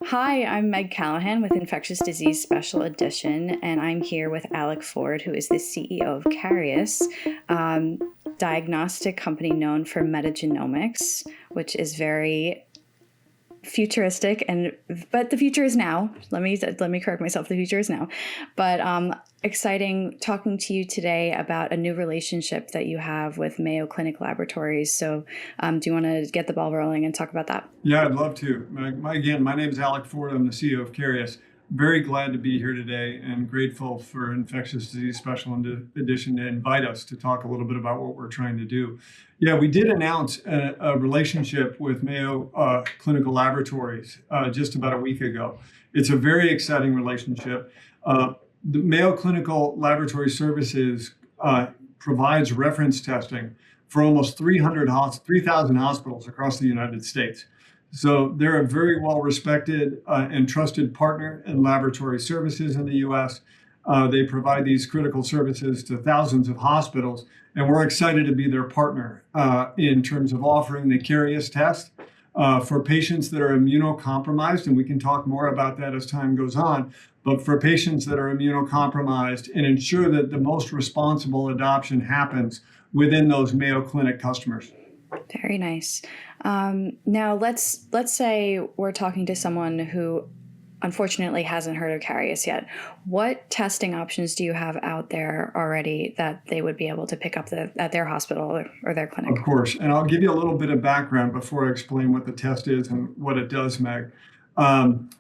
Hi, I'm Meg Callahan with Infectious Disease Special Edition, and I'm here with Alec Ford, who is the CEO of Karius, diagnostic company known for metagenomics, which is very futuristic, but the future is now. Let me correct myself. The future is now, but exciting talking to you today about a new relationship that you have with Mayo Clinic Laboratories. So, do you want to get the ball rolling and talk about that? Yeah, I'd love to. Again, my name is Alec Ford. I'm the CEO of Karius. Very glad to be here today and grateful for Infectious Disease Special Edition to invite us to talk a little bit about what we're trying to do. Yeah, we did announce a relationship with Mayo Clinical Laboratories just about a week ago. It's a very exciting relationship. The Mayo Clinical Laboratory Services provides reference testing for almost 3,000 hospitals across the United States. So they're a very well-respected and trusted partner in laboratory services in the U.S. They provide these critical services to thousands of hospitals, and we're excited to be their partner in terms of offering the Karius test for patients that are immunocompromised, and we can talk more about that as time goes on, but for patients that are immunocompromised and ensure that the most responsible adoption happens within those Mayo Clinic customers. Very nice. Now let's say we're talking to someone who unfortunately hasn't heard of Karius yet. What testing options do you have out there already that they would be able to pick up at their hospital or their clinic? Of course, and I'll give you a little bit of background before I explain what the test is and what it does, Meg.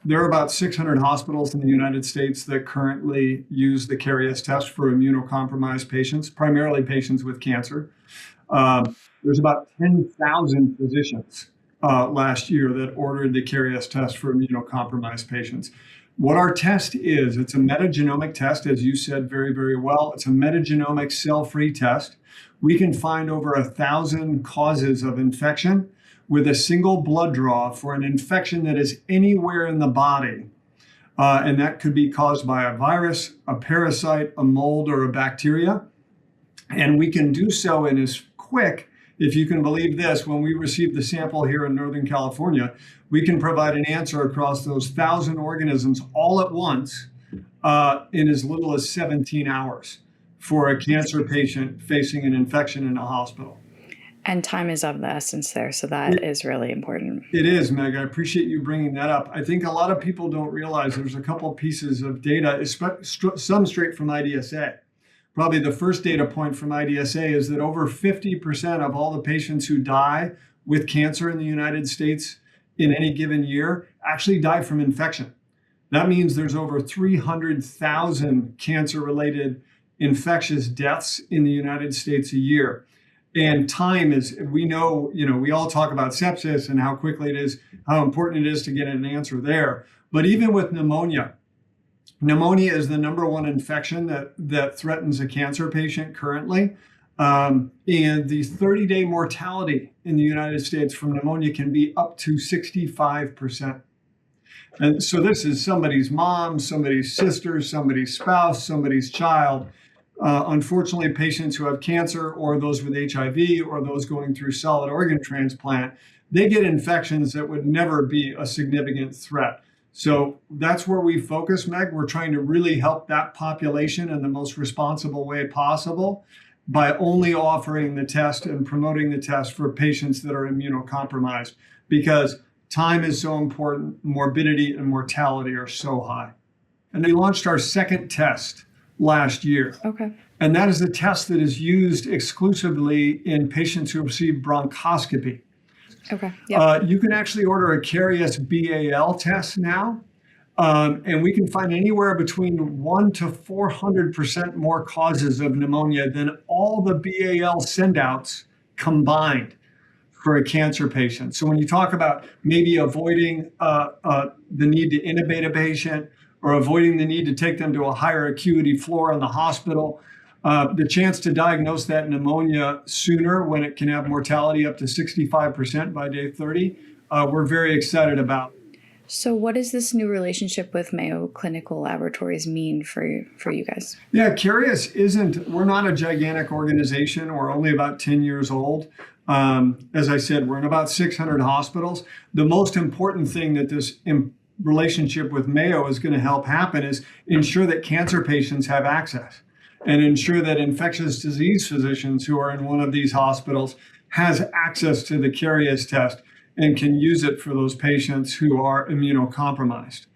There are about 600 hospitals in the United States that currently use the Karius test for immunocompromised patients, primarily patients with cancer. There's about 10,000 physicians last year that ordered the Karius test for immunocompromised patients. What our test is, it's a metagenomic test, as you said very, very well. It's a metagenomic cell-free test. We can find over 1,000 causes of infection with a single blood draw for an infection that is anywhere in the body. And that could be caused by a virus, a parasite, a mold, or a bacteria. And we can do so in as quick, if you can believe this, when we receive the sample here in Northern California, we can provide an answer across those 1,000 organisms all at once in as little as 17 hours for a cancer patient facing an infection in a hospital. And time is of the essence there, so that is really important. It is, Meg. I appreciate you bringing that up. I think a lot of people don't realize there's a couple pieces of data, some straight from IDSA. Probably the first data point from IDSA is that over 50% of all the patients who die with cancer in the United States in any given year actually die from infection. That means there's over 300,000 cancer-related infectious deaths in the United States a year. And time is, we all talk about sepsis and how quickly it is, how important it is to get an answer there. But even with pneumonia is the #1 infection that threatens a cancer patient currently. And the 30-day mortality in the United States from pneumonia can be up to 65%. And so this is somebody's mom, somebody's sister, somebody's spouse, somebody's child. Unfortunately, patients who have cancer or those with HIV or those going through solid organ transplant, they get infections that would never be a significant threat. So that's where we focus, Meg. We're trying to really help that population in the most responsible way possible by only offering the test and promoting the test for patients that are immunocompromised, because time is so important, morbidity and mortality are so high. And we launched our second test last year. Okay. And that is a test that is used exclusively in patients who receive bronchoscopy. Okay. Yep. You can actually order a Karius BAL test now, and we can find anywhere between 1 to 400% more causes of pneumonia than all the BAL sendouts combined for a cancer patient. So when you talk about maybe avoiding the need to intubate a patient or avoiding the need to take them to a higher acuity floor in the hospital, the chance to diagnose that pneumonia sooner when it can have mortality up to 65% by day 30, we're very excited about. So what does this new relationship with Mayo Clinical Laboratories mean for you guys? Yeah, Karius we're not a gigantic organization. We're only about 10 years old. As I said, we're in about 600 hospitals. The most important thing that this relationship with Mayo is going to help happen is ensure that cancer patients have access and ensure that infectious disease physicians who are in one of these hospitals has access to the Karius test and can use it for those patients who are immunocompromised.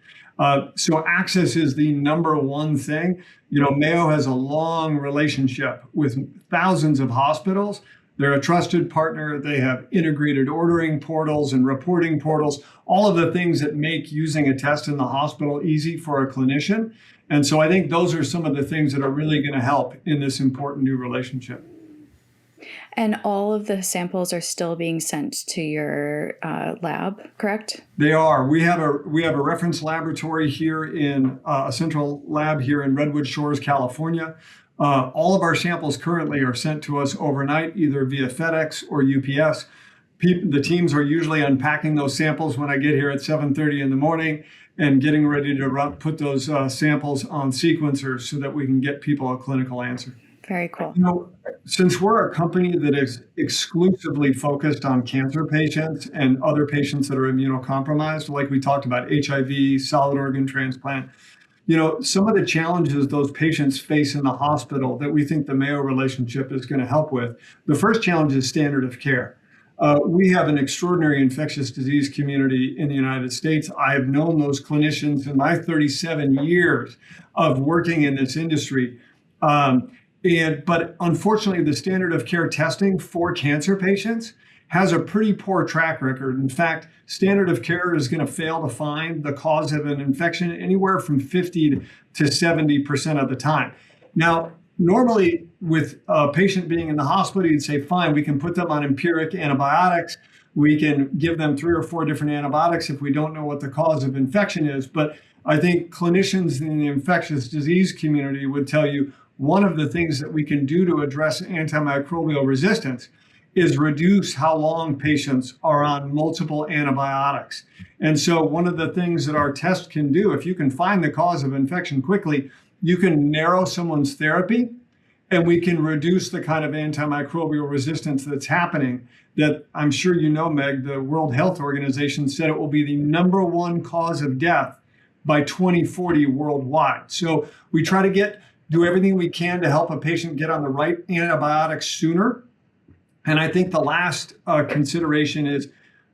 So access is the number one thing. Mayo has a long relationship with thousands of hospitals. They're a trusted partner. They have integrated ordering portals and reporting portals, all of the things that make using a test in the hospital easy for a clinician. And so I think those are some of the things that are really going to help in this important new relationship. And all of the samples are still being sent to your lab, correct? They are. We have a reference laboratory here in a central lab here in Redwood Shores, California. All of our samples currently are sent to us overnight, either via FedEx or UPS. The teams are usually unpacking those samples when I get here at 7:30 in the morning and getting ready to put those samples on sequencers so that we can get people a clinical answer. Very cool. Since we're a company that is exclusively focused on cancer patients and other patients that are immunocompromised, like we talked about HIV, solid organ transplant, some of the challenges those patients face in the hospital that we think the Mayo relationship is going to help with. The first challenge is standard of care. We have an extraordinary infectious disease community in the United States. I have known those clinicians in my 37 years of working in this industry. But unfortunately, the standard of care testing for cancer patients has a pretty poor track record. In fact, standard of care is going to fail to find the cause of an infection anywhere from 50 to 70% of the time. Now, normally with a patient being in the hospital, you'd say, fine, we can put them on empiric antibiotics. We can give them 3 or 4 different antibiotics if we don't know what the cause of infection is. But I think clinicians in the infectious disease community would tell you one of the things that we can do to address antimicrobial resistance is reduce how long patients are on multiple antibiotics. And so one of the things that our test can do, if you can find the cause of infection quickly, you can narrow someone's therapy and we can reduce the kind of antimicrobial resistance that's happening that I'm sure Meg, the World Health Organization said it will be the #1 cause of death by 2040 worldwide. So we try to do everything we can to help a patient get on the right antibiotics sooner. And I think the last consideration is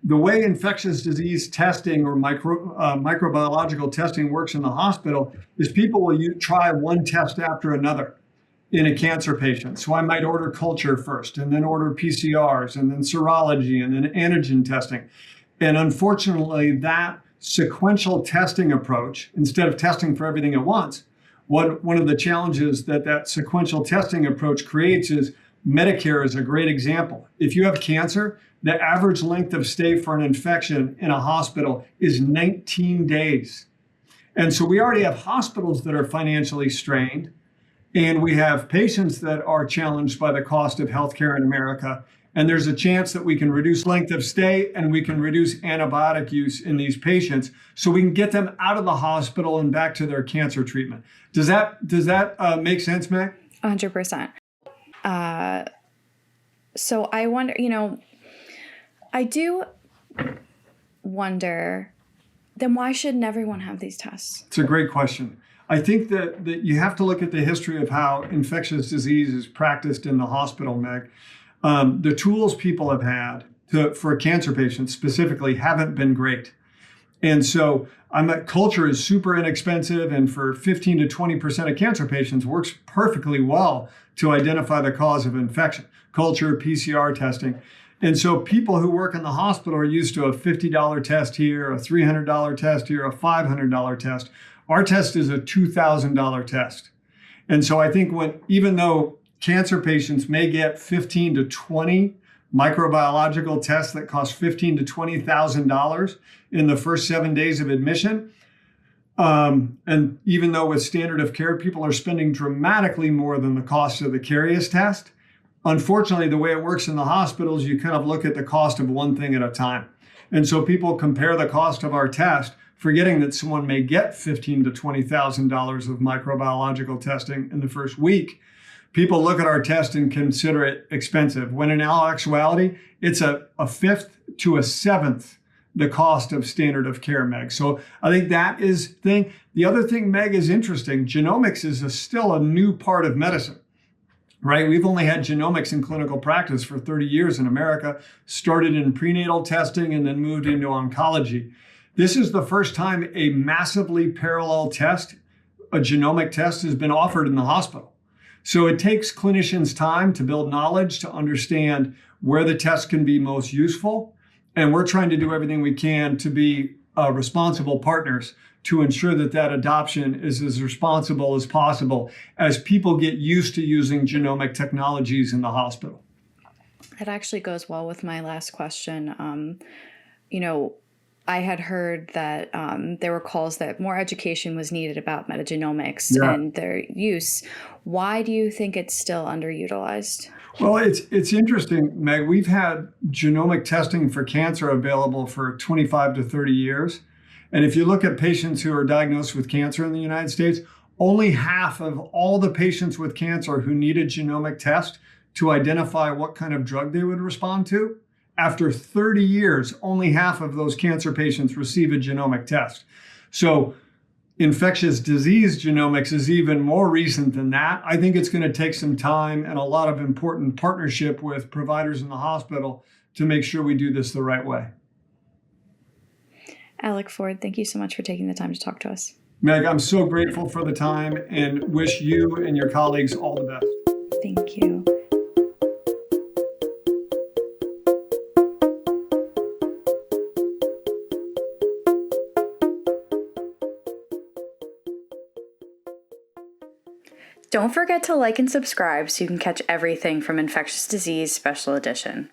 the way infectious disease testing or microbiological testing works in the hospital is people will try one test after another in a cancer patient. So I might order culture first and then order PCRs and then serology and then antigen testing. And unfortunately, that sequential testing approach, instead of testing for everything at once, one of the challenges that sequential testing approach creates is Medicare is a great example. If you have cancer, the average length of stay for an infection in a hospital is 19 days. And so we already have hospitals that are financially strained, and we have patients that are challenged by the cost of healthcare in America. And there's a chance that we can reduce length of stay and we can reduce antibiotic use in these patients so we can get them out of the hospital and back to their cancer treatment. Does that make sense, Meg? 100%. So I wonder, I do wonder, then why shouldn't everyone have these tests? It's a great question. I think that you have to look at the history of how infectious disease is practiced in the hospital, Meg. The tools people have had for cancer patients specifically haven't been great. And so culture is super inexpensive, and for 15 to 20% of cancer patients works perfectly well to identify the cause of infection. Culture, PCR testing. And so people who work in the hospital are used to a $50 test here, a $300 test here, a $500 test. Our test is a $2,000 test. And so I think even though cancer patients may get 15 to 20 microbiological tests that cost $15,000 to $20,000 in the first 7 days of admission, and even though with standard of care, people are spending dramatically more than the cost of the Karius test, unfortunately, the way it works in the hospitals, you kind of look at the cost of one thing at a time. And so people compare the cost of our test, forgetting that someone may get $15,000 to $20,000 of microbiological testing in the first week. People look at our test and consider it expensive, when in actuality, it's a fifth to a seventh the cost of standard of care, Meg. So I think that is the thing. The other thing, Meg, is interesting. Genomics is still a new part of medicine, right? We've only had genomics in clinical practice for 30 years in America, started in prenatal testing and then moved into oncology. This is the first time a massively parallel test, a genomic test, has been offered in the hospital. So it takes clinicians time to build knowledge, to understand where the test can be most useful. And we're trying to do everything we can to be responsible partners to ensure that that adoption is as responsible as possible as people get used to using genomic technologies in the hospital. It actually goes well with my last question. I had heard that there were calls that more education was needed about metagenomics and their use. Why do you think it's still underutilized? Well, it's interesting, Meg. We've had genomic testing for cancer available for 25 to 30 years. And if you look at patients who are diagnosed with cancer in the United States, only half of all the patients with cancer who need a genomic test to identify what kind of drug they would respond to, after 30 years, only half of those cancer patients receive a genomic test. So infectious disease genomics is even more recent than that. I think it's going to take some time and a lot of important partnership with providers in the hospital to make sure we do this the right way. Alec Ford, thank you so much for taking the time to talk to us. Meg, I'm so grateful for the time and wish you and your colleagues all the best. Thank you. Don't forget to like and subscribe so you can catch everything from Infectious Disease Special Edition.